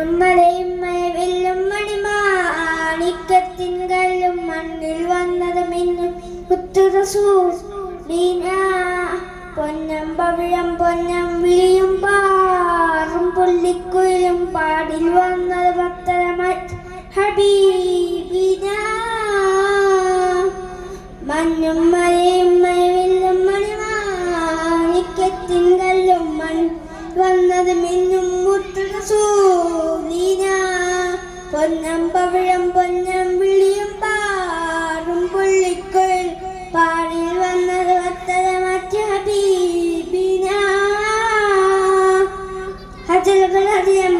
മഞ്ഞും മലയും മഴവില്ലും മണിമാണിക്കത്തിൻ കല്ലും മണ്ണിൽ വന്നത് മിന്നും കുത്തുറസൂലീന പൊന്നം പവിഴം പൊന്നം വിളിയും പാറും പുള്ളിക്കുയിലും പാടിൽ വന്നത് ഭക്തരമായി ഹബീബിന മഞ്ഞും മലയും മഴവില്ലും മണിമാണിക്കത്തിൻ കല്ലും മണ്ണിൽ വന്നത് മിന്നും മുത്തുറസൂലീന പൊന്നം പവിഴം പൊന്നം വിളിയും പാറും പുള്ളിക്കുയിൽ പാടിൽ വന്നത് ഭക്തരമറ്റ ഹബീബിന ഹജലുകളധികം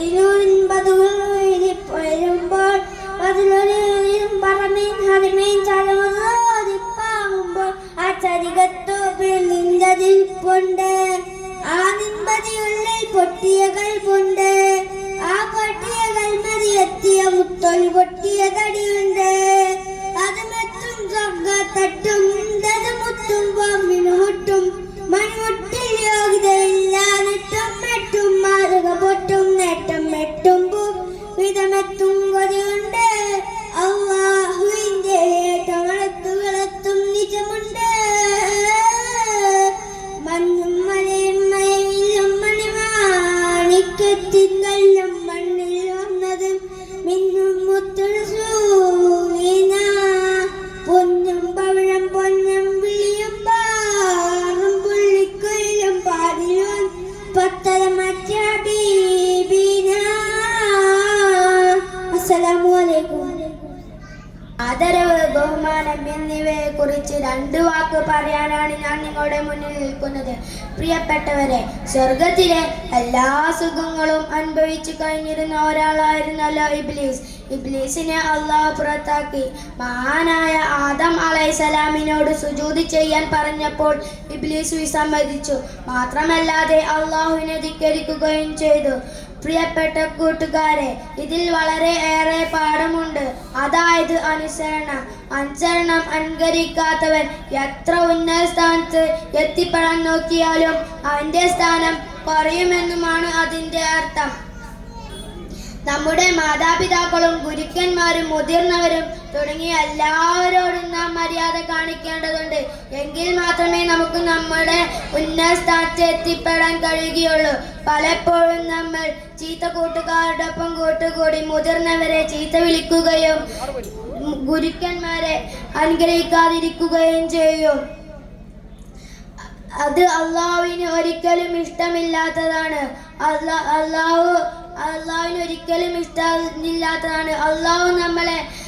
ഇരുമ്പതുകളുമ്പോൾ അതിലൊരു പറമീൻ ഹരിമീൻ ചലമുറോതിപ്പാകുമ്പോൾ ആ ചരികത്തോപ്പിൽ നിന്നതിൽപ്പുണ്ട് ആ നിമ്പതിയുള്ളിൽ പൊട്ടിയ കൽപ്പുണ്ട് ആ പൊട്ടിയ കൽമതി എത്തിയ മുത്തൊളി പൊട്ടിയ തടിയുണ്ട് അത് മെത്തും സ്വർഗത്തട്ടും അത് മുത്തും പാമ്പിനു മുട്ടും മണിമുട്ടിൽ യോഗ്യതയില്ല നെട്ടും മെട്ടും മാറുക പൊട്ടും നേട്ടം മെട്ടും വിധമെത്തും കൊതിയുണ്ട് അല്ലാഹുവിന്റെ ഏട്ടമളത്തുകളെത്തും നിജമുണ്ട് മഞ്ഞും മലയും മഴവില്ലും മണിമാണിക്കത്തിൻ കല്ലും മണ്ണിൽ വന്നത് മിന്നും മുത്തുറസൂലീന പൊന്നും പവിഴം പൊന്നും വിളിയും പാറും പുള്ളിക്കുയിലും പാടിലും പത്തരമറ്റ ഹബീബിന. അസ്സലാമു അലൈക്കും. ആദരവ്, ബഹുമാനം എന്നിവയെ കുറിച്ച് 2 വാക്ക് പറയാനാണ് ഞാൻ നിങ്ങളുടെ മുന്നിൽ നിൽക്കുന്നത്. പ്രിയപ്പെട്ടവരെ, സ്വർഗത്തിലെ എല്ലാ സുഖങ്ങളും അനുഭവിച്ചു കഴിഞ്ഞിരുന്ന ഒരാളായിരുന്നല്ലോ ഇബ്ലീസ്. ഇബ്ലീസിനെ അള്ളാഹു പുറത്താക്കി. മഹാനായ ആദം അലൈഹിസ്സലാമിനോട് സുജൂദ് ചെയ്യാൻ പറഞ്ഞപ്പോൾ ഇബ്ലീസ് വിസമ്മതിച്ചു. മാത്രമല്ലാതെ അള്ളാഹുവിനെ ധിക്കരിക്കുകയും ചെയ്തു. പ്രിയപ്പെട്ട കൂട്ടുകാരെ, ഇതിൽ വളരെ ഏറെ പാഠമുണ്ട്. അതായത് അനുസരണം അനുകരിക്കാത്തവൻ എത്ര ഉന്നത സ്ഥാനത്ത് എത്തിപ്പെടാൻ നോക്കിയാലും അവന്റെ സ്ഥാനം കുറയുമെന്നുമാണ് അതിന്റെ അർത്ഥം. നമ്മുടെ മാതാപിതാക്കളും ഗുരുക്കന്മാരും മുതിർന്നവരും തുടങ്ങിയ എല്ലാവരോടും നാം മര്യാദ കാണിക്കേണ്ടതുണ്ട്. എങ്കിൽ മാത്രമേ നമുക്ക് നമ്മുടെ ഉന്നത സ്ഥാനത്ത് എത്തിപ്പെടാൻ കഴിയുകയുള്ളൂ. പലപ്പോഴും നമ്മൾ ചീത്ത കൂട്ടുകാരോടൊപ്പം കൂട്ടുകൂടി മുതിർന്നവരെ ചീത്ത വിളിക്കുകയും ഗുരുക്കന്മാരെ അനുഗ്രഹിക്കാതിരിക്കുകയും ചെയ്യും. അത് അള്ളാഹുവിന് ഒരിക്കലും ഇഷ്ടമില്ലാത്തതാണ്. അള്ളാഹുവിന് ഒരിക്കലും ഇഷ്ടമില്ലാത്തതാണ്. അള്ളാഹു നമ്മളെ